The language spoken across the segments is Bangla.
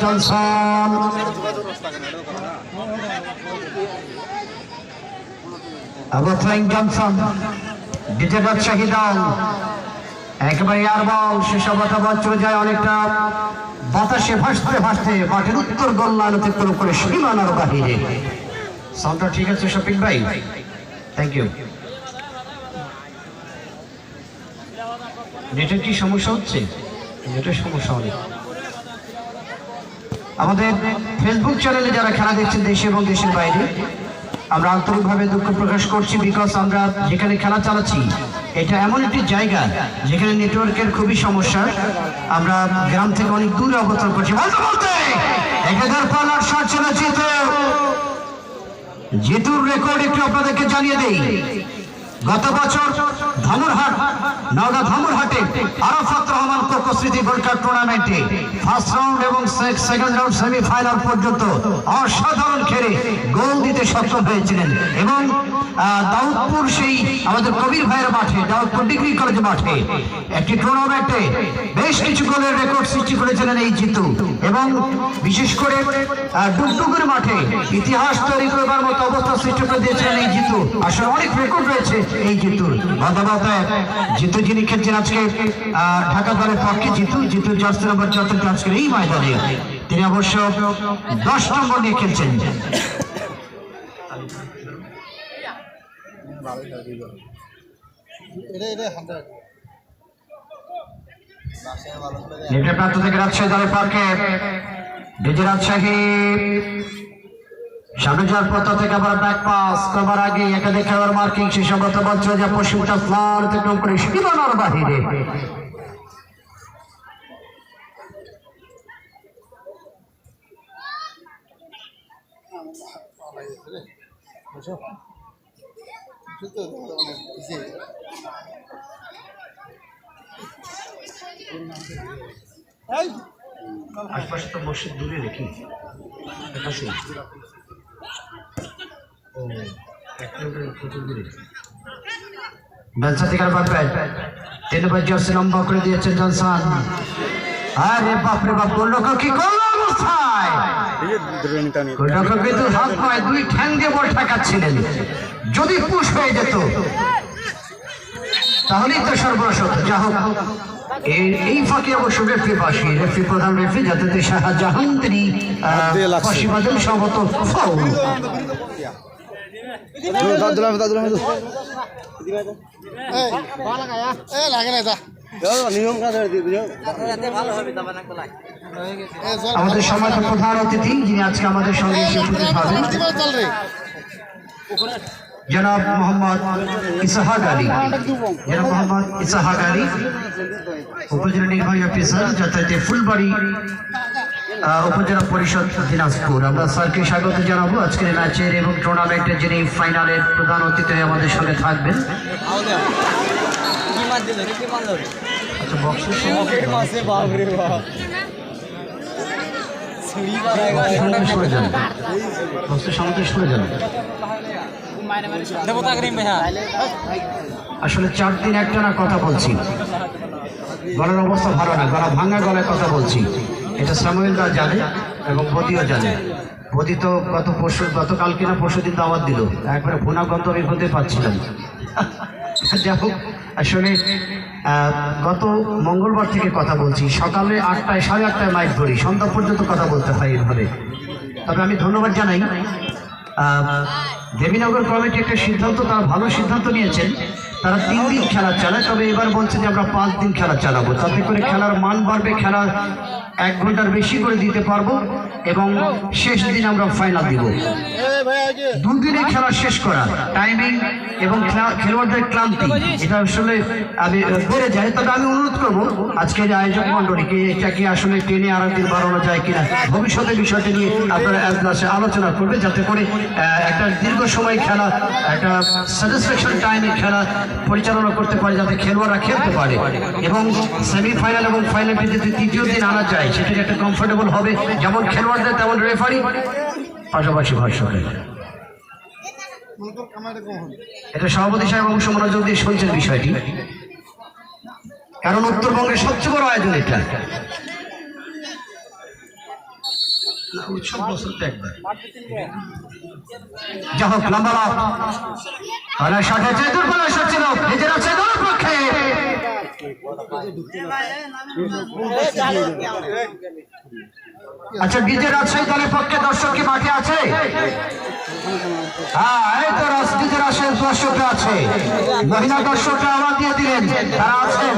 জনসন অবফ্লাইং জনসন ডিজে রাজশাহী দল একেবারে এয়ার বল শেষাবতা বল চলে যায় অনেকটা বাতাসে ভাসতে ভাসতে মাঠের উত্তর গোললাইন অতিক্রম করে সীমানার বাহিরে। সাউন্ডটা ঠিক আছে শফিক ভাই? Thank you. নেটের কি সমস্যা হচ্ছে? নেটের সমস্যা অনেক। আমাদের ফেসবুক চ্যানেলে যারা খেলা দেখছেন দেশে এবং দেশের বাইরে, আমরা আন্তরিকভাবে দুঃখ প্রকাশ করছি, বিকজ আমরা যেখানে খেলা চালাচ্ছি এটা এমন একটি জায়গা যেখানে নেটওয়ার্কের খুবই সমস্যা। আমরা গ্রাম থেকে অনেক দূরে অবস্থান করছি। বলতে বলতে একাধার পালার শট চলে জিতুর রেকর্ড একটু আপনাদেরকে জানিয়ে দেই। গত বছর ধামুরহাট নওগাঁ ধামুরহাটে আরাফাত রহমান কোকো স্মৃতি গোল্ড কাপ টুর্নামেন্টে ফার্স্ট রাউন্ড এবং সেকেন্ড রাউন্ড সেমিফাইনাল পর্যন্ত অসাধারণ খেলে গোল দিতে সক্ষম হয়েছিলেন। এবং দাউদপুর সেই আমাদের কবির ভাইয়ের মাঠে, দাউদপুর ডিগ্রি কলেজ মাঠে একটি টুর্নামেন্টে বেশ কিছু গোলের রেকর্ড সৃষ্টি করেছিলেন এই জিতু। এবং বিশেষ করে ডুগডুগের মাঠে ইতিহাস তৈরি করবার মতো অবস্থা সৃষ্টি করে দিয়েছিলেন এই জিতু। আসলে অনেক রেকর্ড রয়েছে এই জিতুর। বাদাবাদায় জিতু যিনি খেলছেন আজকে ঢাকা দলের পক্ষে, জিতু জার্সি নম্বর 74 আজকের এই ময়দানে তিনি অবশ্য 10 নম্বর নিয়ে খেলছেন। প্রান্ত থেকে রাজশাহী দলের পক্ষে ডিজে রাজশাহী সামনে যাওয়ার পথ থেকে আবার ব্যাক পাস করবার আগে একাধিক খেলোয়াড় মার্কিং শেষাবত বল চলে যায় পশ্চিমটা ফ্লার অতিক্রম করে সীমানার বাহিরে। আশপাশে তো মসজিদ দূরে রেখি লম্বা করে দিয়েছেন জনসন। আরে বাপরে বাপ, গোলরক্ষক কি করল অবস্থায়! গোলরক্ষক কিন্তু হাত পায় দুই ঠ্যাং দিয়ে বল ঠেকাচ্ছিলেন। যদি পুশ হয়ে যেত তাহলেই তো সর্বনাশ হতো। যা হোক, এই ফাঁকে অবশ্য রেফরি বাসী, রেফরি প্রধান রেফরি যাতে শাহজাহান তিনি ফাঁসি বাদেন সম্ভবত ফাউল। আমাদের সমাজ প্রধান অতিথি যিনি আজকে আমাদের সঙ্গে এসে উপস্থিত হবেন জনাব মোহাম্মদ ইসাহাক আলী। উপজেলা নির্বাহী অফিসার যথাযথ ফুলবাড়ি উপজেলা পরিষদ দিনাজপুর। আমরা স্যারকে স্বাগত জানাবো আজকের ম্যাচের এবং টুর্নামেন্টের যিনি ফাইনালের প্রধান অতিথি আমাদের সঙ্গে থাকবেন। আসলে 4 দিন একটানা কথা বলছি, গলার অবস্থা ভালো না, গলা ভাঙা গলায় কথা বলছি। এটা সামুয়েলরা জানে এবং বদিও জানে। বদি তো গতকাল কিনা পরশু দিন দাওয়াত দিল, একবারে ভুনা গন্ধ আমি হতে পারছিলাম। যাই হোক, আসলে গত মঙ্গলবার থেকে কথা বলছি, সকালে 8টায় 8:30 মাইক ধরি, সন্ধ্যা পর্যন্ত কথা বলতে হয় এভাবে। তবে আমি ধন্যবাদ জানাই দেবীনগর কমিটি একটা সিদ্ধান্ত, তারা ভালো সিদ্ধান্ত নিয়েছেন। তারা 3 দিন খেলা চালায়, তবে এবার বলছে যে আমরা 5 দিন খেলা চালাবো, তাতে করে খেলার মান বাড়বে, খেলা 1 ঘন্টার বেশি করে দিতে পারবো এবং শেষ দিন আমরা ফাইনাল দিব। 2 দিনে খেলা শেষ করা, টাইমিং এবং খেলোয়াড়দের ক্লান্তি এটা আসলে আমি বেড়ে যায়। তবে আমি অনুরোধ করবো আজকের আয়োজক মন্ডলীকে এটাকে আসলে টেনে আরো দিন বাড়ানো যায় কিনা, ভবিষ্যতে বিষয়টা নিয়ে আপনারা আলোচনা করবে, যাতে করে একটা দীর্ঘ সময় খেলা, একটা স্যাটিসফ্যাকশন টাইমে খেলা পরিচালনা করতে পারে, যাতে খেলোয়াড়রা খেলতে পারে এবং সেমিফাইনাল এবং ফাইনালটি যদি 3য় দিন আনা যায় সেটাকে একটা কমফোর্টেবল হবে, যেমন খেলোয়াড়দের তেমন রেফারি, পাশাপাশি ভাষ্যকার। এটা সভাপতি সাহেব অংশ মনোযোগ দিয়ে শুনছেন বিষয়টি, কারণ উত্তরবঙ্গের সবচেয়ে বড় আয়োজন এটা। উৎসব বছরটা একবার যা হোক লম্বা লাভ আর সাথে যে দুর্বল ছিল নিজের আছে দলের পক্ষে আচ্ছা ডিজে রাজশাহী দলের পক্ষে দর্শক কি মাঠে আছে? হ্যাঁ এই তো ডিজে রাজশাহী দর্শকরা আছে মহিলা দর্শকরা আওয়াজ দিয়ে দিলেন তারা আছেন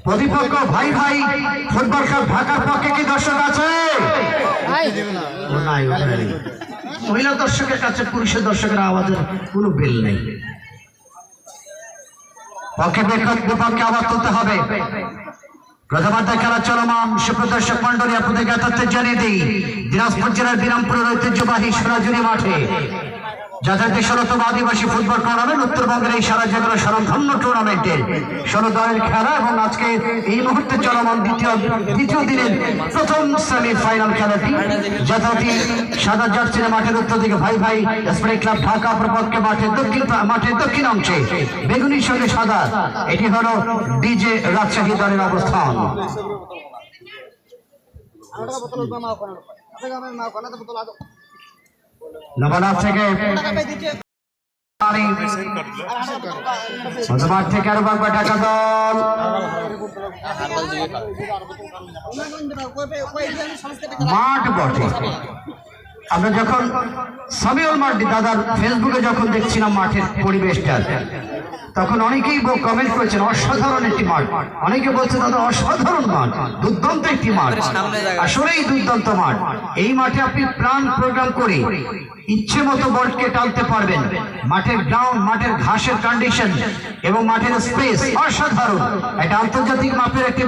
প্রতিপক্ষ ভাই ভাই ফুটবল ক্লাব ঢাকার পক্ষে কি দর্শক আছে? মহিলা দর্শকের কাছে পুরুষের দর্শকের আওয়াজের কোনো বেল নেই পক্ষে বিপক্ষে আওয়াজ তুলতে হবে প্রথমার্ধে খেলা চলমান সুপ্রদর্শক মন্ডলী আপনাদের জ্ঞাতার্থে জানিয়ে দিই দিনাজপুর জেলার বিরামপুরের ঐতিহ্যবাহী সোনাঝুরি মাঠে যথার্থ ১৬তম আদিবাসী ফুটবল টুর্নামেন্ট উত্তরবঙ্গের এই সারা জায়গার স্বনামধন্য টুর্নামেন্টের ১৬ দলের খেলা এবং আজকে এই মুহূর্তে চলমান দ্বিতীয় দিনের প্রথম সেমিফাইনাল খেলাটি যথারীতি সাদা জার্সির মাঠের উত্তর দিকে ভাই ভাই স্প্রে ক্লাব ঢাকা প্রপক্ষে মাঠের দক্ষিণ অংশে বেগুনির সঙ্গে সাদা এটি হলো ডিজে রাজশাহী দলের অবস্থান নবাব থেকে মাঠ থেকে আরো বাগবা ঢাকা দল মাঠ বটে আমরা যখন সামিউল মার্ডি দাদার ফেসবুকে যখন দেখছিলাম মাঠের পরিবেশটা তখন অনেকেই কমেন্ট করেছেন অসাধারণ একটি মাঠ অনেকে বলছে দাদা অসাধারণ মাঠ দুর্দান্ত একটি মাঠ আসলেই দুর্দান্ত মাঠ এই মাঠে আপনি প্ল্যান প্রোগ্রাম করে ইচ্ছে মতো বলকে টানতে পারবেন মাঠের গ্রাউন্ড মাঠের ঘাসের কন্ডিশন এবং মাঠের স্পেস অসাধারণ এটা আন্তর্জাতিক মাপের একটি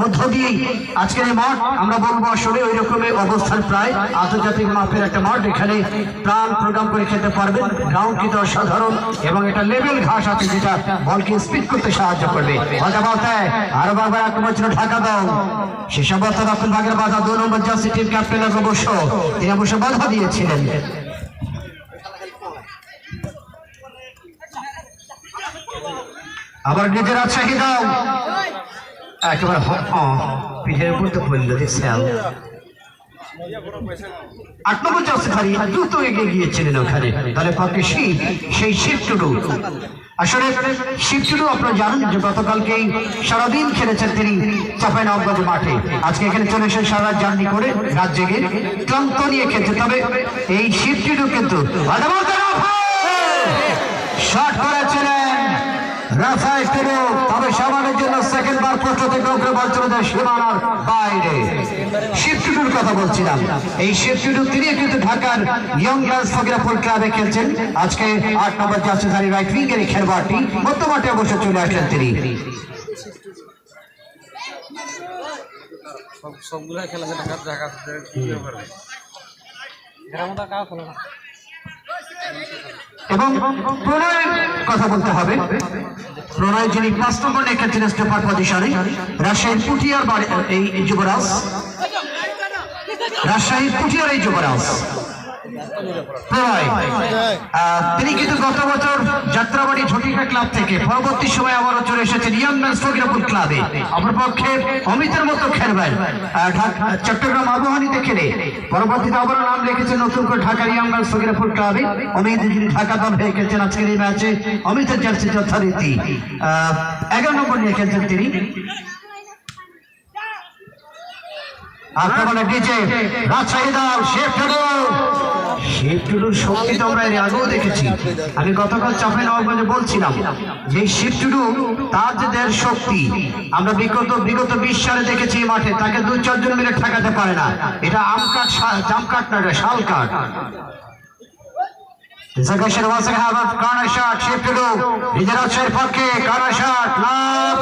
মধ্য দিয়েই আজকের এই মাঠ আমরা বলবো আসলে ওই রকমের অবস্থান প্রায় আন্তর্জাতিক মাপের একটা মাঠ এখানে প্ল্যান প্রোগ্রাম করে খেতে পারবেন গ্রাউন্ড কিন্তু অসাধারণ এবং এটা লেভেল ঘাস আছে যেটা বলকে স্পিড করতে সাহায্য করবে বলতে বলতে আরো বারবার আক্রমণ ছিল ঢাকা দল সে সমস্ত দক্ষিণ ভাগের বাধা ২ নম্বর জার্সি টিম ক্যাপ্টেন অবশ্য তিনি অবশ্য বাধা দিয়েছিলেন আবার নিজের রাজশাহী দাও একেবারে পিঠের উপর তো পড়ল দেখছেন ৮ নম্বর জার্সি ধারী দ্রুত এগিয়ে গিয়েছিলেন ওখানে তাহলে পক্ষে সেই শিবটুডু আসলে শিবটুডু আপনারা জানেন যে গতকালকেই সারাদিন খেলেছেন তিনি চাঁপাইনবাবগঞ্জ মাঠে আজকে এখানে চলে এসে সারা জার্নি করে রাত জেগে ক্লান্ত নিয়ে খেলছে তবে এই শিবটুডু কিন্তু শট করেছিলেন রাফাই টিরু তবে সামানের জন্য সেকেন্ড বার পোস্ট থেকে উঠে বল চলে যায় সীমানার বাইরে শিবটুডুর কথা বলছিলাম এই শিবটুডু তিনি কিন্তু ঢাকার ইয়ং গার্লস ফকিরাপুর ক্লাবে খেলছেন আজকে ৮ নম্বর জার্সিধারী রাইট উইঙ্গের খেলোয়াড়টি মধ্যমাঠে অবশ্য চলে আসলেন তিনি সবগুলা খেলা ঢাকা এবং প্রণয়ের কথা বলতে হবে প্রণয় যিনি ৫ নম্বর খেলছেন স্টপার পজিশনে রাজশাহীর পুঠিয়ার এই যুবরাজ রাজশাহীর পুঠিয়ার এই যুবরাজ প্রণয় তিনি কিন্তু গত বছর যাত্রাবাড়ি ঝটিকা ক্লাব থেকে পরবর্তী সময় আবারও চলে এসেছেন ইয়াং ম্যানস ফকিরাপুর ক্লাবে অপরপক্ষে অমিতের মতো খেলবেন চট্টগ্রাম আবহানীতে খেলে পরবর্তীতে আবারও নাম লিখেছেন নতুন করে ঢাকার ইয়াং ম্যানস ফকিরাপুর ক্লাবে অমিত যিনি ঢাকা দল হয়ে খেলছেন আজকের এই ম্যাচে অমিতের জার্সি যথারীতি ১১ নম্বর নিয়ে খেলছেন তিনি আক্রমণে ডিজে রাজশাহী দল শিবটুডুর শক্তি তো আমরা এর আগেও দেখেছি আমি গতকাল চাঁপাইনবাবগঞ্জে বলছিলাম যে শিবটুডু তার যে দেড় শক্তি আমরা বিগত ২০ সালে দেখেছি এই মাঠে তাকে ২-৪ জন মিলে ঠেকাতে পারে না এটা জাম কাঠ না এটা শাল কাঠ কর্নার শট শিবটুডু নিজের রাজশাহীর পক্ষে কর্নার শট লাভ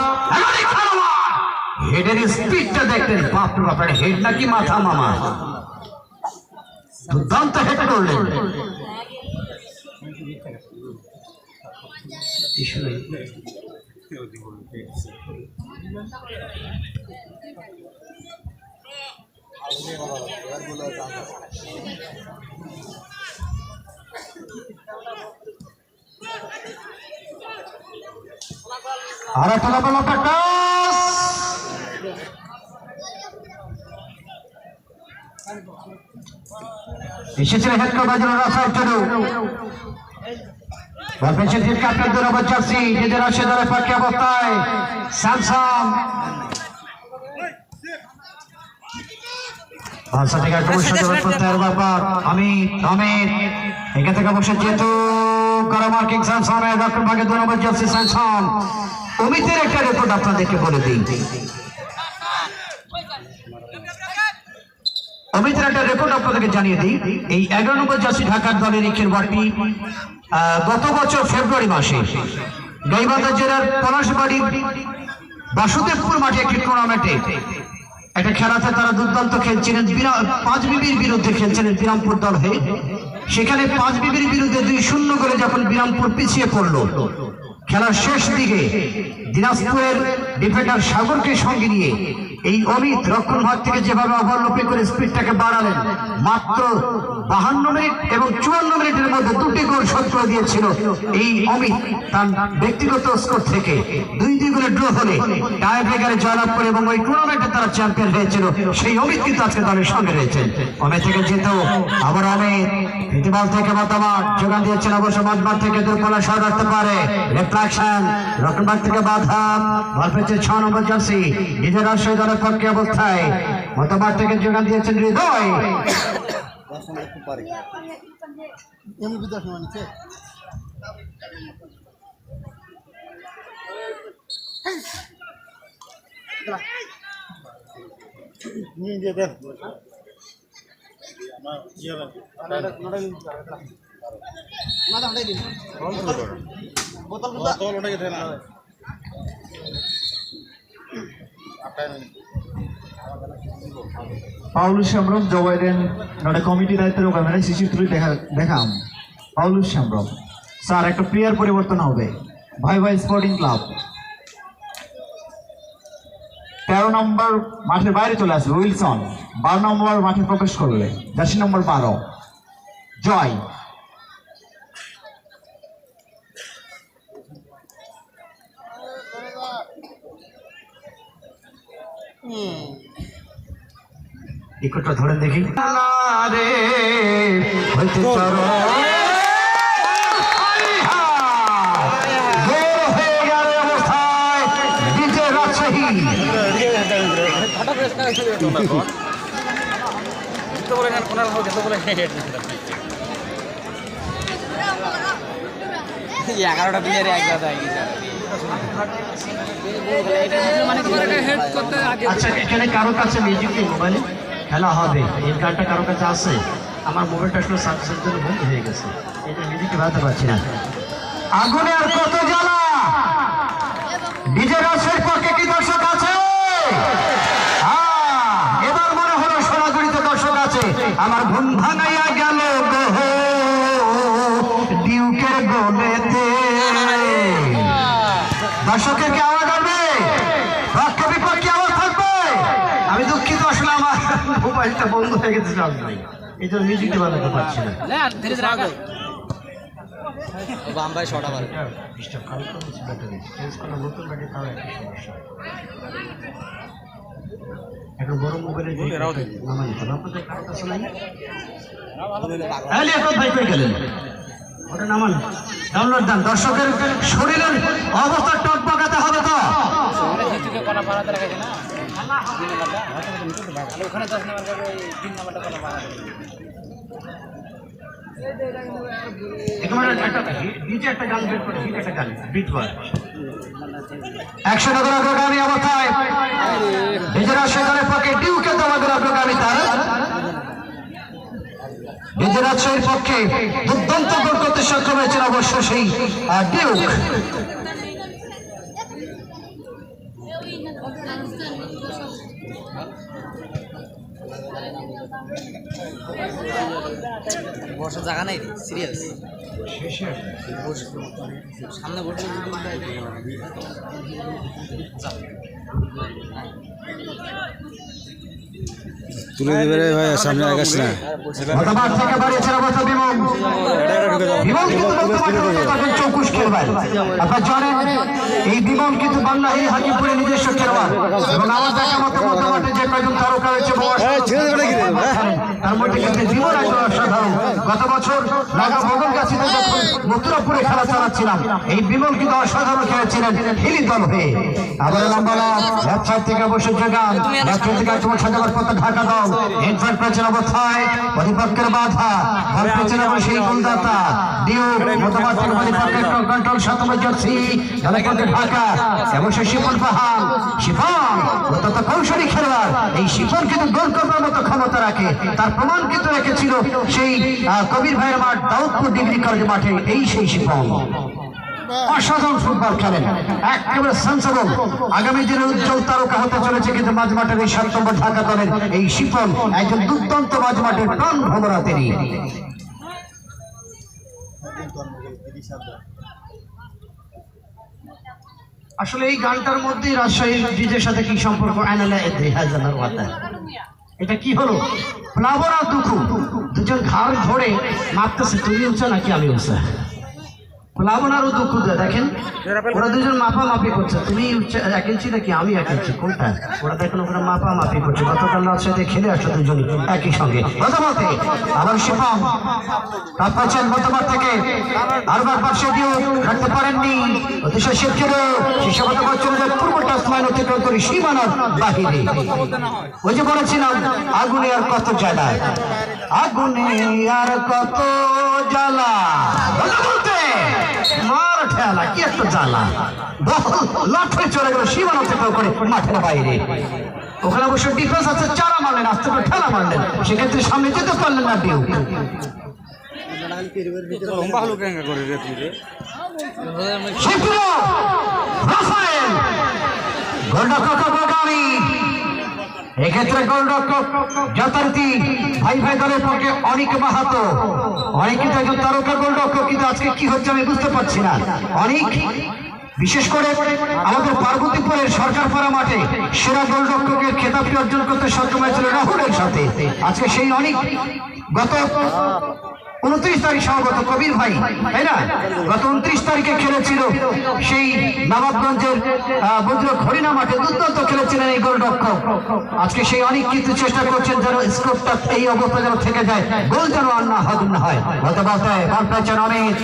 হেডের স্পিডটা দেখতেন বাপরে বাপ হেড নাকি মাথা মামা দুর্দান্ত হেড করলেন আর একটা এসেছিল হেড কোচ বাজার রাসায় চলো বলবেন যে ক্যাপ্টেন 2 নম্বর জার্সি নিজের আসে দলের পক্ষে অবস্থায় স্যামসাং ভাষা থেকে অমিত এখান থেকে বসে যেহেতু মার্কিং স্যামসাং দক্ষিণ ভাগে 2 নম্বর জার্সি স্যামসাং অমিতের একটা রেকর্ড আপনাদেরকে বলে দিই অমিতের একটা রেকর্ড আপনাদেরকে জানিয়ে দিই এই 11 নম্বর জার্সি ঢাকার দলের ইকের বাড়ি গত বছর ফেব্রুয়ারি মাসে গাইবান্ধা জেলার পলাশবাড়ি বাসুদেবপুর মাঠে একটি টুর্নামেন্টে একটা খেলাতে তারা দুর্দান্ত খেলছিলেন 5 বিবির বিরুদ্ধে খেলছিলেন বিরামপুর দল হয়ে সেখানে 5 বিবির বিরুদ্ধে 2-0 করে যখন বিরামপুর পিছিয়ে পড়লো খেলার শেষ দিকে দিনাজপুরের ডিফেন্ডার সাগরকে সঙ্গে নিয়ে এই অমিত রক্ষণ ভাগ থেকে যেভাবে ওভারলোপে করে স্পিডটাকে বাড়ালেন মাত্র 52 মিনিট এবং 54 মিনিটের মধ্যে 2টি গোল শোধ করে দিয়েছিল এই অমিত তার ব্যক্তিগত স্কোর থেকে 2-2 গোলে ড্র হলে টাই ব্রেকারে জয়লাভ করে এবং ওই টুর্নামেন্টে তারা চ্যাম্পিয়ন হয়েছিল সেই অমিত কিন্তু আজকে দলের সঙ্গে রয়েছেন অমিত থেকে জিতেও আবার অমিত প্রতিবাল থেকে মতামত যোগান দিয়েছেন অবশ্য মাঝমাঠ থেকে দুর্বলা সহ রাখতে পারে রিফ্লেকশন রক্ষণভাগ থেকে বাধা বল পেয়েছে 6 নম্বর জার্সি নিজের রাজশাহী দলের পক্ষে অবস্থায় মতামত থেকে যোগান দিয়েছেন হৃদয় Paulus Shamrom Jawairen nada committee দায়িত্বের ক্যামেরায় সিসি3 দেখাম পাউলুস শ্যামরম স্যার একটা প্লেয়ার পরিবর্তন হবে ভাই ভাই স্পোর্টিং ক্লাব 13 নম্বর মাঠের বাইরে চলে আসবে উইলসন 12 নম্বর মাঠে প্রবেশ করবে জার্সি নম্বর 12 জয় ইকোটা ধরে দেখি রে হইতে চরো এগারোটা প্লেয়ারে এক কথা আচ্ছা এখানে কারো কাছে মিউজিক নেই মোবাইলে খেলা হবে এই গানটা কারো কাছে আছে আমার মোবাইলটা আসলে সার্ভিসের জন্য বন্ধ হয়ে গেছে এটা মিউজিক বাজাতে পারছি না আগুনে আর কত জ্বালা ডিজে রাজের পক্ষে কি দর্শক আছে এবার মনে হলো সোনাগুড়িতে দর্শক আছে আমার ঘুম ভাঙাইয়া গেল ডিউকের গোলেতে দর্শকের কি আওয়াজ আসবে পক্ষে বিপক্ষে আওয়াজ থাকবে আমি দুঃখিত আসলে আমার মোবাইলটা বন্ধ হয়ে গেছে এই জন্য মিউজিকটা বাজাতে পারছি না বাম্বাই ছটা বার এখন বড় মোবাইলে ভাই কই গেলেন ওটা নামান ডাউনলোড দেন দর্শকের শরীরের অবস্থা টকবকাতে হবে তো ওখানে 10 নম্বর 3 নম্বরটা কলা পাড়া একটা গান বের করে একটা গান বিট ওয়ার 100 নগর অগ্রগামী অবস্থায় নিজেরা সেখানে পক্ষে ডিউকে তোমাদের অগ্রগামী তারা নিজেরা সেই পক্ষে দুর্দান্ত গোল করতে সক্ষম হয়েছিল অবশ্য সেই ডিউক বসার জায়গা নাই সিরিয়াস সামনে বসে তুলে দেবে রে ভাই, সামনে আগাস না। মতবাদ থেকে বাড়িয়েছেন অবস্থা বিমল। বিমল কিন্তু বর্তমানে তখন চৌকুশ খেলবেন। আপনারা জানেন এই বিমল কিন্তু বাংলা এই হাকিমপুরে নিজস্ব খেলোয়াড় এবং আমার দেখা মতো মতবাদে যে কয়েকজন তারকা রয়েছে তার মধ্যে কিন্তু বিমল একজন অসাধারণ। গত বছর লাগা বদলগাছিতে যখন মথুরাপুরে খেলা চালাচ্ছিলাম এই বিমল কিন্তু অসাধারণ খেলেছিলেন হিলি দল হয়ে। আবার লম্বালা লেফট সাইড থেকে অবশ্যই জাগান, লেফট সাইড থেকে তোমার সাজাবার পথে ঢাকা দাও। ইনফ্রান্ট পেছন অবস্থায় প্রতিপক্ষের বাধা, বল পেছনে সেই গোলদাতা ডিউ মতবাদ থেকে প্রতিপক্ষের কন্ট্রোল শতম জার্সি দলের পক্ষে ঢাকা এবং সে শিপন পাহাড়। শিপন অত্যন্ত কৌশলী খেলোয়াড়। এই শিপন কিন্তু গোল করবার মতো ক্ষমতা রাখে, তার প্রমাণ কিন্তু রেখেছিল সেই কবির ভাইয়ের মাঠ দাউদপুর ডিগ্রি কলেজ মাঠে। এই সেই শিপন অসাধারণ ফুটবল খেলেন, একেবারে সেন্সেবল। আগামী দিনে উজ্জ্বল তারকা হতে চলেছে কিন্তু মাঝমাঠের এই 7 নম্বর ঢাকা দলের এই শিপন একজন দুর্দান্ত মাঝমাঠের প্রাণ ভ্রমরা তিনি। আসলে এই গানটার মধ্যে রাজশাহীর ডিজের সাথে কি সম্পর্ক? এটা কি হলো? প্লাবন আর দুঃখ দুজন ঘাড় ধরে মারতেছে, তুমি উঠছে নাকি আমি উঠছে। প্লাবন আর দুঃখ দেখেন ওরা দুজন মাপামাপি করছে, তুমি 1 ইঞ্চি নাকি আমি 1 ইঞ্চি, কোনটা? ওরা দেখেন ওরা মাপামাপি করছে। গতকাল রাজশাহীতে খেলে আসছে দুজনই একই সঙ্গে। গতবাতে আবার শিপন পাচ্ছেন গতবার থেকে আরবার পাশে দিয়েও রাখতে পারেননি। অতিশয় শিক্ষিত শিষ্যগত বছরের পূর্ব টাসমান অতিক্রম করে সীমানার বাহিরে। ওই যে বলেছিলাম আগুনে আর কত জ্বালা, আগুনে আর কত জ্বালা বলতে মার ঠেলা কি একটা জ্বালা। লাট হয়ে চলে গেল সীমানা অতিক্রম করে মাঠের বাইরে। ওখানে অবশ্য ডিফেন্স আছে, চারা মারলেন, আস্তে করে ঠেলা মারলেন, সেক্ষেত্রে সামনে যেতে পারলেন না ডিউ। লম্বা হলো কেন করে রেফারি রে? রাফায়েল গোলরক্ষক গোগামি, এক্ষেত্রে গোলরক্ষক যথারীতি ভাই ভাই দলের পক্ষে অনেক মাহাতো। অনেক কিন্তু একজন তারকা গোলরক্ষক, কিন্তু আজকে কি হচ্ছে আমি বুঝতে পারছি না। অনেক বিশেষ করে আমাদের পার্বতীপুরের সরকারপাড়া মাঠে সেরা গোলরক্ষকের খেতাবটি অর্জন করতে সক্ষম হয়েছিল রাহুলের সাথে। আজকে সেই অনেক গত 29 তারিখ সম্ভবত কবির ভাই, তাই না? গত 29 তারিখে খেলেছিল সেই নবাবগঞ্জের বজ্রক হরিণা মাঠে, দুর্দান্ত খেলেছিলেন এই গোলরক্ষক। আজকে সেই অনেক কিছু চেষ্টা করছেন যেন স্কোরটা এই অবস্থা যেন থেকে যায়, গোল যেন আর না হয়। মধ্যমাঠে বল পেয়েছেন অমিত,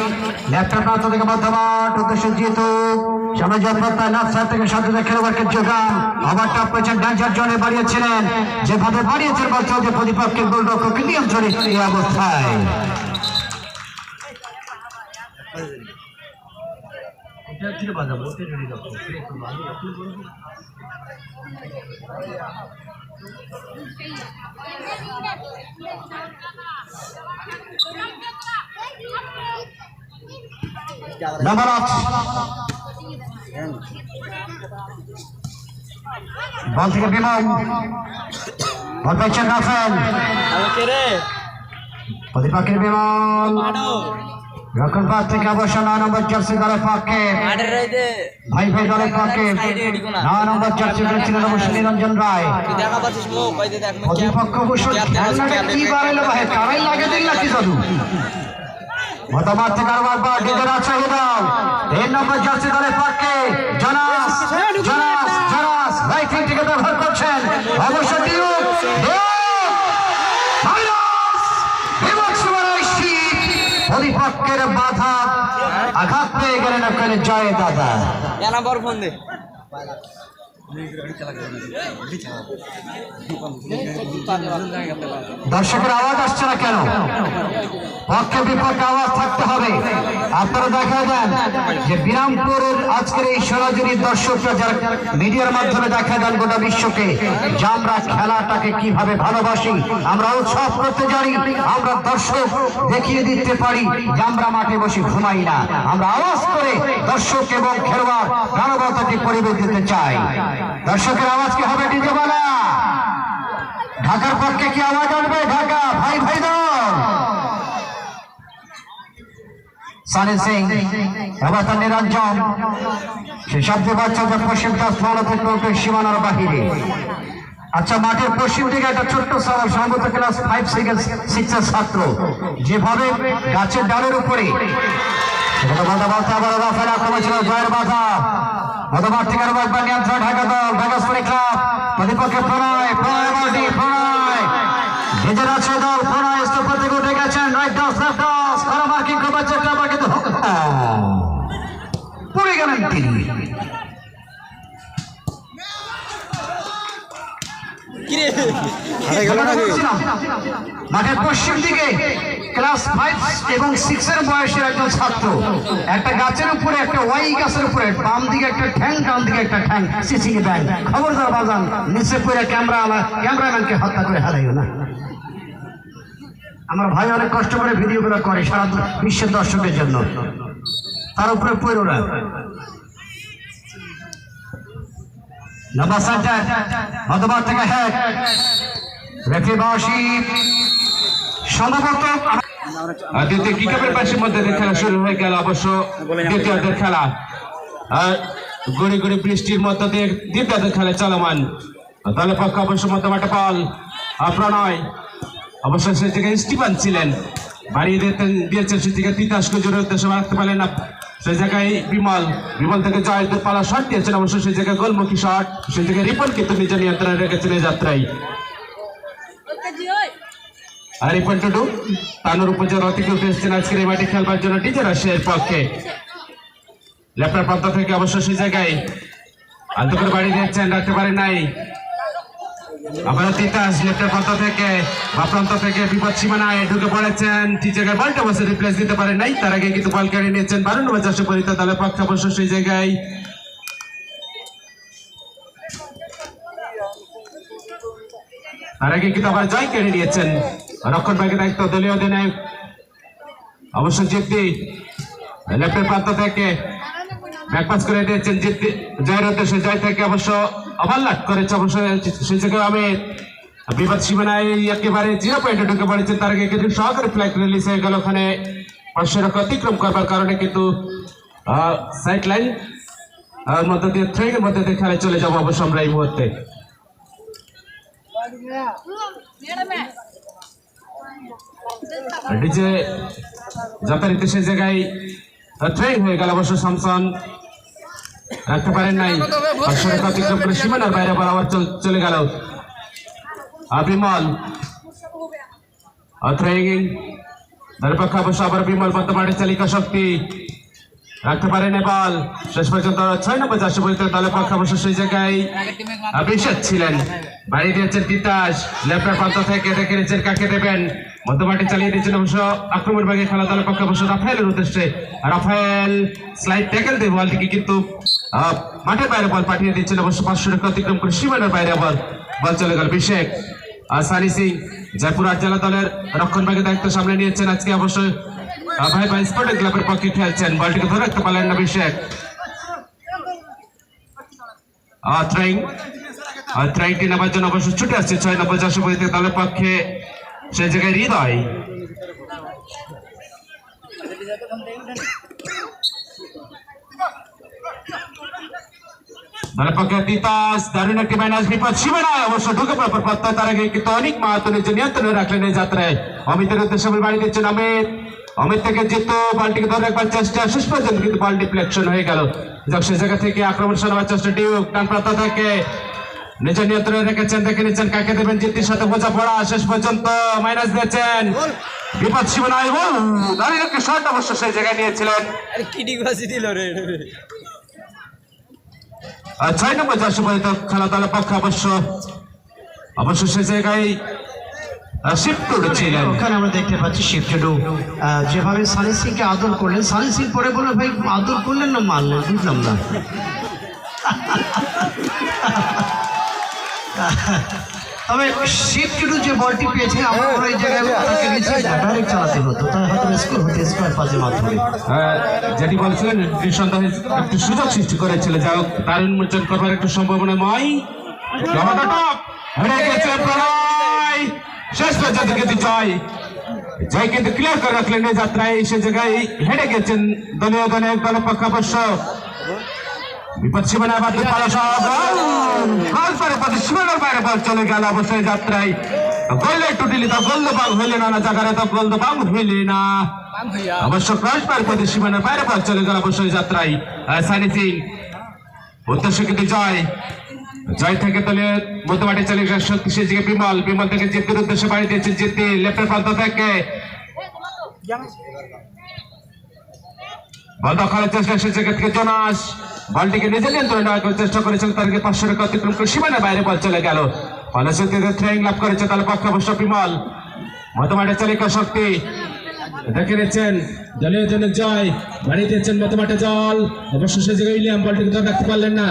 লেফট প্রান্ত থেকে মধ্যমাঠ উদ্দেশ্য জিতু সামনে জয়প্রত্যায় লেফট সাইড থেকে সাথে খেলোয়াড়কে যোগান। আবার টপ পেয়েছেন ড্যান্সার জনে বাড়িয়েছিলেন, যেভাবে বাড়িয়েছেন বলছে যে প্রতিপক্ষের গোলরক্ষক নিয়ন্ত্রণে এই অবস্থায়। নাম্বার 8 বল থেকে বিমল, বল পেয়েছেন রাফেল, প্রতিপক্ষের বিমল রক্ষণ পাশ থেকে অবশ্য 9 নম্বর জার্সি দলের পক্ষে ভাই ভাই দলের পক্ষে 9 নম্বর জার্সি ছিলেন অবশ্য নিরঞ্জন রায়। প্রতিপক্ষ অবশ্য কি বাড়াইলো ভাই, কারাই লাগে দিল নাকি দাদু? মতামত থেকে আরবার পর ডিজে রাজশাহী দল 3 নম্বর জার্সি দলের পক্ষে জনাস রাইট উইং থেকে ব্যবহার করছেন অবশ্য ডিউ প্রতিপক্ষের বাধা আঘাত পেয়ে গেলেন আপনার জয় দাদা। দর্শকের আওয়াজ আসছে না কেন? পক্ষে বিপক্ষে আওয়াজ থাকতে হবে। আপনারা দেখা যান যে বিরামপুরের আজকের এই সরাসরি দর্শকরা যারা মিডিয়ার মাধ্যমে দেখা যান গোটা বিশ্বকে যে আমরা খেলাটাকে কিভাবে ভালোবাসি, আমরা উৎসব করতে জানি, আমরা দর্শক দেখিয়ে দিতে পারি যে আমরা মাঠে বসে ঘুমাই না, আমরা আওয়াজ করে দর্শক এবং খেলোয়াড় প্রাণবতাকে পরিবেশ দিতে চাই। দর্শকের আওয়াজ কি হবে ডিজে বালা? ঢাকার পক্ষে কি আওয়াজ আসবে? ঢাকা ভাই ভাই দল সানি সিং এবার নিরঞ্জন সে শব্দ বাচ্চা পশ্চিম সীমানার বাহিরে আচ্ছা, মাঠের পশ্চিম দিকে একটা ছোট্ট সওয়াল, সম্ভবত ক্লাস 5-6 ছাত্র যেভাবে গাছের ডালের উপরে আবার রাফেল আক্রমণ ছিল, জয়ের বাধা মতবাদ ঠিকার নিয়ন্ত্রণ ঢাকা দল, ঢাকাসপুরি ক্লাব প্রতিপক্ষে প্রণয় নিজের আছে দল, প্রণয় স্তূপা থেকে উঠে গেছেন, রাইট ডাস লেফট ডাস করা মার্কিং করবার চেষ্টা, আবার কিন্তু পড়ে গেলেন তিনি। মাঠের পশ্চিম দিকে ক্লাস 5 এবং 6 এর বয়সের একজন ছাত্র একটা গাছের উপরে, একটা ওয়াই গাছের উপরে, বাম দিকে একটা ঠ্যাং, ডান দিকে একটা ঠ্যাং, সিসিং ব্যাং। খবরদার বাজান, নিচে পড়ে ক্যামেরাম্যানকে হত্যা করে হারাইও না। আমার ভাই অনেক কষ্ট করে ভিডিওগুলো করে সারা বিশ্বের দর্শকের জন্য, তার উপরে পড়ো না। নাম্বার সেন্টার মতবাদ থেকে হ্যাক রেফারি বাসি সম্ভবত দ্বিতীয় কিকাপের পাশের মধ্যে খেলা শুরু হয়ে গেল। অবশ্য দ্বিতীয়দের খেলা গড়ি গড়ি বৃষ্টির মধ্য দিয়ে দ্বিতীয়দের খেলা চলমান। দলের পক্ষে অবশ্য মধ্যমাঠে বল প্রণয়, অবশ্য সে জায়গায় স্টিফান ছিলেন, বাড়িয়ে দিয়েছেন সে জায়গায় তিতাসকে জোরের উদ্দেশ্যে রাখতে পারলেন না, সেই জায়গায় বিমল থেকে জয় পালা শট দিয়েছেন, অবশ্য সেই জায়গায় গোলমুখী শট, সেই জায়গায় রিপন কিন্তু নিজের নিয়ন্ত্রণে রেখেছেন এই যাত্রায়। আর রিপন টুডু তানুর উপজেলা থেকে উঠে এসেছেন আজকের এই মাঠে খেলবার জন্য টিচার রাশিয়ার পক্ষে। লেফটার প্রান্ত থেকে অবশ্য সেই জায়গায় আন্ত করে বাড়ি দিয়েছেন, রাখতে পারেন নাই। আবার তিতাস লেফটার প্রান্ত থেকে বা প্রান্ত থেকে বিপদ সীমানায় ঢুকে পড়েছেন, ঠিক জায়গায় বলটা বসে রিপ্লেস দিতে পারেন নাই, তার আগে কিন্তু বল কেড়ে নিয়েছেন 12 নম্বর জার্সি পরিহিত দলের পক্ষে। অবশ্য সেই জায়গায় তার আগে কিন্তু আবার জয় কেড়ে নিয়েছেন, রক্ষণ ভাগের দায়িত্ব দলীয় অধিনায়ক অবশ্য জিদ্দি লেফটের প্রান্ত থেকে ব্যাকপাস করে দিয়েছেন জিদ্দি জয়ের উদ্দেশ্যে, জয় থেকে অবশ্য ওভারল্যাপ করেছে, অবশ্য সেই জায়গায় আমি বিপদ সীমানায় একেবারে 0 পয়েন্টে ঢুকে পড়েছেন, তার আগে কিন্তু সহকারী ফ্ল্যাগ রিলিজ হয়ে গেল, ওখানে পার্শ্বরেখা অতিক্রম করবার কারণে কিন্তু সাইড লাইন মধ্যে দিয়ে থ্রেডের মধ্যে দিয়ে খেলায় চলে যাবো অবশ্য আমরা এই মুহূর্তে। ডিজে যাতায়াতে সেই জায়গায় ট্রেন হয়ে গেল, অবশ্য স্যামসন রাখতে পারেন নাই, পার্শ্বরেখা অতিক্রম করে সীমানার বাইরে বরাবর চলে গেল। বিমল দলের পক্ষে অবশ্য আবার বিমল বর্তমানে চালিকা শক্তি রাখতে পারেন বল, শেষ পর্যন্ত 6 নম্বর জার্সি পরিহিত দলের পক্ষে অবশ্য সেই জায়গায় বিশেষ ছিলেন, বাড়িয়ে দিয়েছেন তিতাস লেফটার প্রান্ত থেকে দেখে নিচ্ছেন কাকে দেবেন, মধ্যমাঠে চালিয়ে দিয়েছেন অবশ্য আক্রমণ ভাগে খেলা দলের পক্ষে অবশ্য রাফায়েলের উদ্দেশ্যে, রাফায়েল স্লাইড ট্যাকল দিয়ে বলটিকে কিন্তু মাঠের বাইরে বল পাঠিয়ে দিচ্ছেন, অবশ্য পার্শ্বরেখা অতিক্রম করে সীমানার বাইরে বল চলে গেল। অভিষেক সানি সিং জয়পুর আট জেলা দলের রক্ষণ ভাগের দায়িত্ব সামনে নিয়েছেন, আজকে অবশ্য ভাই ভাই স্পোর্টিং ক্লাবের পক্ষে খেলছেন, বলটিকে ধরে রাখতে পারলেন না অভিষেক। ট্রাইংটি নেবার জন্য অবশ্য ছুটে আসছে 6 নম্বর জার্সি পরিহিত দলের পক্ষে সেই জায়গায় হৃদয়, দলের পক্ষে তিতাস দারুণ একটি মাইনাস বিপদ সীমানায় অবশ্য ঢুকে পড়ার পর তার আগে কিন্তু অনেক মাহাতো নিজের নিয়ন্ত্রণে রাখলেন এই যাত্রায়। অমিতের উদ্দেশ্যে বাড়ি দিচ্ছেন অমিত থেকে যেহেতু বলটিকে ধরে রাখবার চেষ্টা, শেষ পর্যন্ত কিন্তু বল ডিফ্লেকশন হয়ে গেল, সে জায়গা থেকে আক্রমণ সারাবার চেষ্টা ডিউক ডান প্রান্ত থেকে নিজের নিয়ন্ত্রণে রেখেছেন, দেখে নিচ্ছেন কাকে দেবেন, জিদ্দির সাথে বোঝাপড়া, শেষ পর্যন্ত মাইনাস দিয়েছেন বিপদ সীমানায় দাঁড়িয়ে একটা শট অবশ্য সেই জায়গায় নিয়েছিলেন। 6 নম্বর জার্সি পরিহিত খেলা দলের পক্ষে অবশ্য সেই জায়গায় ওখানে আমরা দেখতে পাচ্ছি শিফটেডু যেভাবে সানি সিংকে আদর করলেন, সানি সিং পরে বলে ভাই আদর করলেন না মারলেন, বুঝলাম না। তবে শিফটেডু যে বলটি পেয়েছে আমার ওই জায়গায় ডাইরেক্ট চালাতে হতো, তাই হয়তো স্কোর হতো স্কোয়ার পাসের মাধ্যমে। যেটি বলছিলেন নিঃসন্দেহে একটু সুযোগ সৃষ্টি করেছিল, যা হোক দারুণ মোচন করবার একটু সম্ভাবনাময়। শেষ পর্যন্ত কিন্তু জয় কিন্তু ক্লিয়ার করে রাখলেন এই যাত্রায়, সে জায়গায় হেরে গেছেন দলীয় দলের পক্ষে অবশ্য বিপদ সীমানা বাদ দিয়ে পালা সব সীমানার বাইরে বল চলে গেল অবশ্যই যাত্রায় গোলে টুটিলি তো গোল বাং হইলে না জায়গায় তো গোল বাং হইলে না অবশ্য ক্রস বাইরে প্রতি সীমানার বাইরে বল চলে গেল অবশ্যই যাত্রায় সানি সিং উদ্দেশ্য কিন্তু জয় থেকে দলে মধ্যমাঠে চলে গেল শক্তিশালী দিকে বিমল থেকে জিতের উদ্দেশ্যে বাড়ি দিয়েছে জিতে লেফটের প্রান্ত থেকে বল দখলের চেষ্টা সে জায়গা থেকে জোনাস বলটিকে নিজে নিয়ন্ত্রণে নেওয়ার চেষ্টা করেছিল তারকে 500 টাকা অতিক্রম করে সীমানার বাইরে বল চলে গেল ফলশ্রুতিতে থ্রোয়িং লাভ করেছে তাহলে পক্ষে অবশ্য বিমল মধ্যমাঠে চালিকা শক্তি দেখে নিচ্ছেন দলীয় জন্য জয় বাড়ি দিয়েছেন মধ্যমাঠে জল অবশ্য সে জায়গায় উইলিয়াম বলটিকে ধরে রাখতে পারলেন না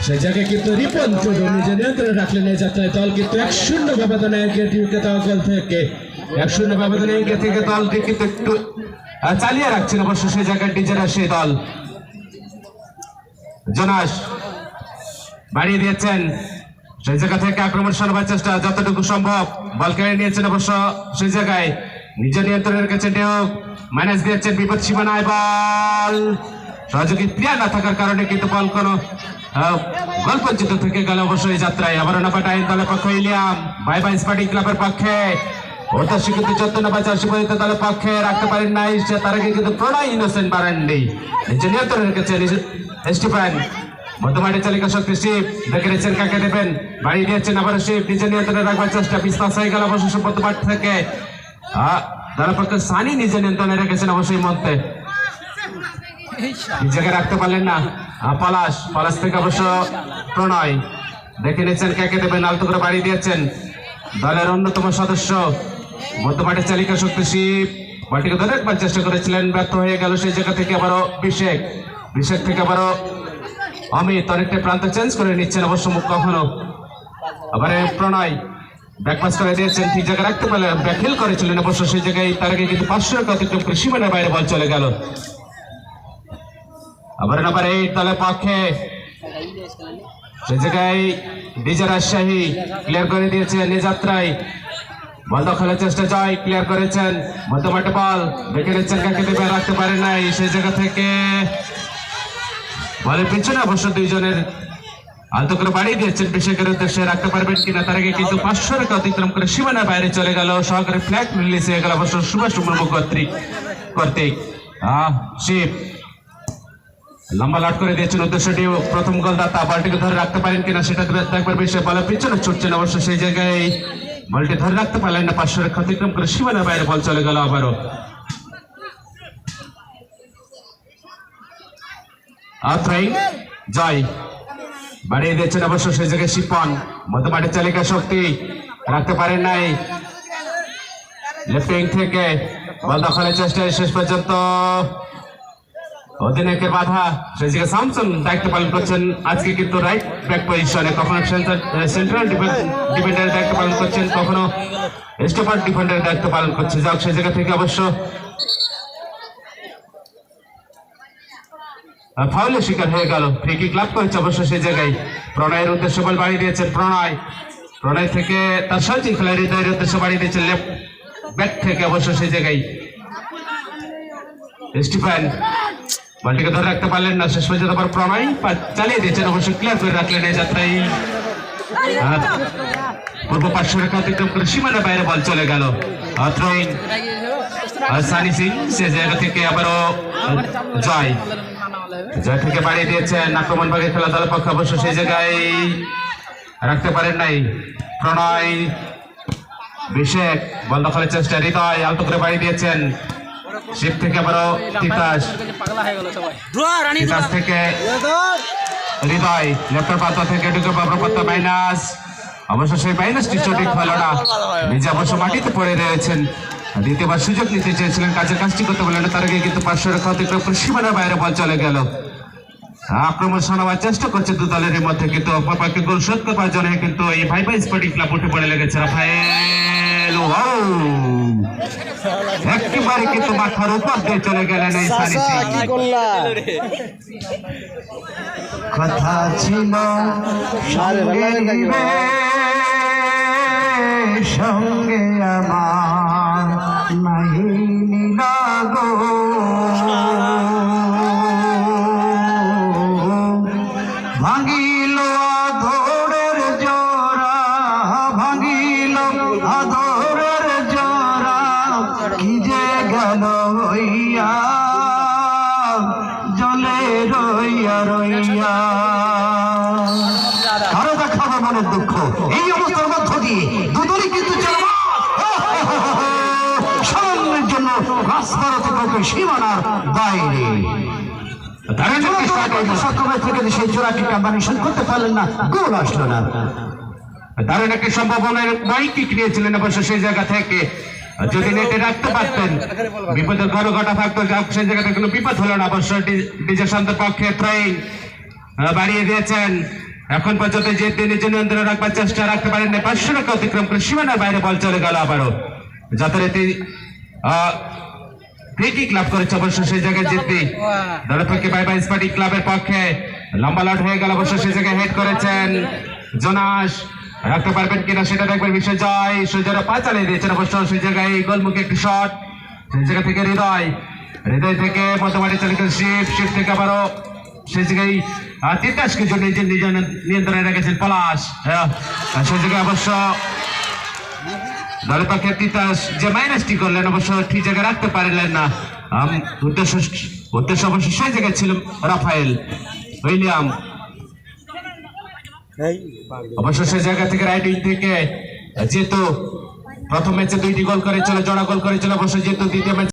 সেই জায়গায় কিন্তু রিপন চৌধুরী নিজে নিয়ন্ত্রণে রাখলেন এই যাত্রায় দল কিন্তু 1-0 ব্যবধানে এগিয়ে দল থেকে 1-0 ব্যবধানে এগিয়ে থেকে দলটি কিন্তু একটু চালিয়ে রাখছেন অবশ্য সেই জায়গায় ডিজেরা সেই দল জোনাস বাড়িয়ে দিয়েছেন সেই জায়গা থেকে আক্রমণ সারবার চেষ্টা যতটুকু সম্ভব বল কেড়ে নিয়েছেন অবশ্য সেই জায়গায় নিজের নিয়ন্ত্রণের কাছে ম্যানেজ দিয়েছেন বিপদ সীমানায় বল সহযোগী প্লেয়ার না থাকার কারণে কিন্তু বল কোনো গল্পঞ্চিত থেকে গেল অবশ্যই যাত্রায় আবার নাম্বার 9 দলের পক্ষে ইলিয়াম বাই স্পোর্টিং ক্লাবের পক্ষে উদ্দেশ্য কিন্তু 14 নম্বর জার্সি পরিহিত দলের পক্ষে রাখতে পারেন নাই তার আগে কিন্তু প্রণয় ইনোসেন্ট বারান্ডি নিজের নিয়ন্ত্রণে রেখেছেন স্টিফেন মধ্যমাঠে চালিকা শক্তি শিব দেখে নিচ্ছেন কাকে দেবেন বাড়ি দিয়েছেন আবার শিব নিজের নিয়ন্ত্রণে রাখবার চেষ্টা পিছপাস হয়ে গেল অবশ্য মধ্যমাঠ থেকে দলের পক্ষে সানি নিজের নিয়ন্ত্রণে রেখেছেন অবশ্যই মধ্যে নিজেকে রাখতে পারলেন না পলাশ থেকে অবশ্য প্রণয় দেখে নিচ্ছেন কাকে দেবেন আলতো করে বাড়ি দিয়েছেন দলের অন্যতম সদস্য মধ্যমাঠে চালিকা শক্তি শিব বলটিকে ধরে রাখবার চেষ্টা করেছিলেন ব্যর্থ হয়ে গেল সেই জায়গা থেকে আবারও বিশেক থেকে আবারও অমিত অনেকটা প্রান্ত চেঞ্জ করে নিচ্ছেন অবশ্য মুখ কখনো আবার প্রণয় ব্যাকপাস করে দিয়েছেন ঠিক জায়গায় রাখতে পারলেন ব্যাকহিল করেছিলেন অবশ্য সেই জায়গায় তার আগে কিন্তু 500 টাকা অতিক্রম করে সীমানার বাইরে বল চলে গেল আবার নাম্বার 8 দলের পক্ষে সেই জায়গায় ডিজে রাজশাহী ক্লিয়ার করে দিয়েছেন এই যাত্রায় বল দখলের চেষ্টা জয় ক্লিয়ার করেছেন মধ্যমাঠে বল দেখে নিচ্ছেন কাকে দেবে রাখতে পারে নাই সেই জায়গা থেকে বলের পিছনে অবশ্য দুইজনের আলতো করে বাড়িয়ে দিয়েছেন বিশেষের উদ্দেশ্যে রাখতে পারবেন কিনা তার আগে কিন্তু 500 টাকা অতিক্রম করে সীমানার বাইরে চলে গেল সহকারী ফ্ল্যাগ রিলিজ হয়ে গেল অবশ্য সুভাষ মুর্মু কর্তৃক শিব লম্বা লাট করে দিয়েছেন উদ্দেশ্যটি প্রথম গোলদাতা বলটিকে ধরে রাখতে পারেন কিনা সেটা একবার বিষয় বলের পিছনে ছুটছেন অবশ্য সেই জায়গায় বলটি ধরে রাখতে পারলেন না 500 টাকা অতিক্রম করে সীমানার বাইরে বল চলে গেল আবারও জয় বাড়িয়ে দিয়েছেন অবশ্য সেই জায়গায় শিপন মধ্যমাঠে চালিকা শক্তি রাখতে পারেন নাই লেফট উইং থেকে বল দখলের চেষ্টায় শেষ পর্যন্ত অধিনায়কের বাধা সেই জায়গায় স্যামসন দায়িত্ব পালন করছেন আজকে কিন্তু রাইট ব্যাক পজিশনে কখনো সেন্ট্রাল ডিফেন্ডারের দায়িত্ব পালন করছেন কখনো স্টপার ডিফেন্ডারের দায়িত্ব পালন করছে যাক সেই জায়গা থেকে অবশ্য ফাউলের শিকার হয়ে গেল ফ্রি কিক লাভ করেছে অবশ্য সেই জায়গায় প্রণয়ের উদ্দেশ্য বল বাড়িয়ে দিয়েছেন প্রণয় থেকে তার সহজে খেলার হৃদয়ের উদ্দেশ্য বাড়িয়ে দিয়েছেন লেফট ব্যাক থেকে অবশ্য সেই জায়গায় স্টিফেন বলটিকে ধরে রাখতে পারলেন না শেষ পর্যন্ত আবার প্রণয় চালিয়ে দিয়েছেন অবশ্য ক্লিয়ার করে রাখলেন এই যাত্রায় পূর্ব 500 টাকা অতিক্রম করে সীমানার বাইরে বল চলে গেল থ্রোইং সানি সিং সে জায়গা থেকে আবারও জয় থেকে বাড়িয়ে দিয়েছেন আক্রমণ ভাগে খেলা দলের পক্ষে অবশ্য সেই জায়গায় রাখতে পারেন নাই প্রণয় বিশেক বল দখলের চেষ্টা হৃদয় আলতো করে বাড়িয়ে দিয়েছেন শিব থেকে আবারও তিতাস থেকে হৃদয় লেফটার পাতা থেকে ঢুকে বাবরপাত্তা মাইনাস অবশ্য সেই মাইনাসটি সঠিক হলো না নিজে অবশ্য মাটিতে পড়ে রয়েছেন দ্বিতীয়বার সুযোগ নিতে চেয়েছিলেন কাজটি করতে বললেন তার আগে কিন্তু 500 টাকা অতিক্রম করে সীমানার বাইরে বল চলে গেল আক্রমণ শোনাবার চেষ্টা করছে দু দলের মধ্যে কিন্তু অপরপক্ষে গোল শোধ করবার জন্য কিন্তু এই ভাই স্পোর্টিং ক্লাব উঠে পড়ে লেগেছে রাফায়েল একেবারে কিন্তু মাথার উপর দিয়ে চলে গেলেন এই সানি সিং কথা ছিল সঙ্গে আমার নাহি নীলা গো ভাঙিল আধরের জোড়া, ভাঙিল আধরের জোড়া, কি যে গেল হইয়া জলে রইয়া রইয়া। কারো দেখাবো মনের দুঃখ, এই অবস্থার মধ্য দিয়ে দুদলই কিন্তু সামান্যের জন্য রাস্তার থেকে সীমানার বাইরে সেই জোড়াটি কম্বিনেশন করতে পারলেন না, গোল আসলো না। দারুণ একটি সম্ভাবনার মাইকিক নিয়েছিলেন অবশ্য সেই জায়গা থেকে, যদি নেটে রাখতে পারতেন বিপদের ঘর ঘটা থাকতো, সেই জায়গাতে কোনো বিপদ হলো না। অবশ্য ডিজে শান্তর পক্ষে থ্রোইং বাড়িয়ে দিয়েছেন। এখন পর্যন্ত যে নিজের নিয়ন্ত্রণে রাখবার চেষ্টা রাখতে পারেন না, 500 টাকা অতিক্রম করে সীমানার বাইরে বল চলে গেল আবারও। যথারীতি ফ্রি কিক লাভ করেছে অবশ্য সেই জায়গায় জিততে দলের পক্ষে বাই বাই স্পোর্টিং ক্লাবের পক্ষে লম্বা লট হয়ে গেল। অবশ্য সেই জায়গায় হেড করেছেন জোনাস, রাখতে পারবেন কিনা সেটা দেখবার বিষয়। জয় সুজয়ের পা চালিয়ে দিয়েছেন অবশ্য সেই জায়গায় গোলমুখে একটি শট, সেই জায়গা থেকে হৃদয়, হৃদয় থেকে মধ্যমাঠে চালিত শিব, শিব থেকে আবারও সেই জায়গায় তিতাসকে জন্য নিজের নিয়ন্ত্রণে রেখেছেন পলাশ। সেই জায়গায় অবশ্য দলের পক্ষে তিতাস যে মাইনাসটি করলেন অবশ্য ঠিক জায়গায় রাখতে পারলেন না। উদ্দেশ্য অবশ্য সেই জায়গায় ছিল রাফায়েল উইলিয়াম, অবশ্য সেই জায়গা থেকে রাইট উইং থেকে যেহেতু প্রথম ম্যাচে 2টি গোল করেছিল, জোড়া গোল করেছিল, অবশ্য যেহেতু দ্বিতীয় ম্যাচ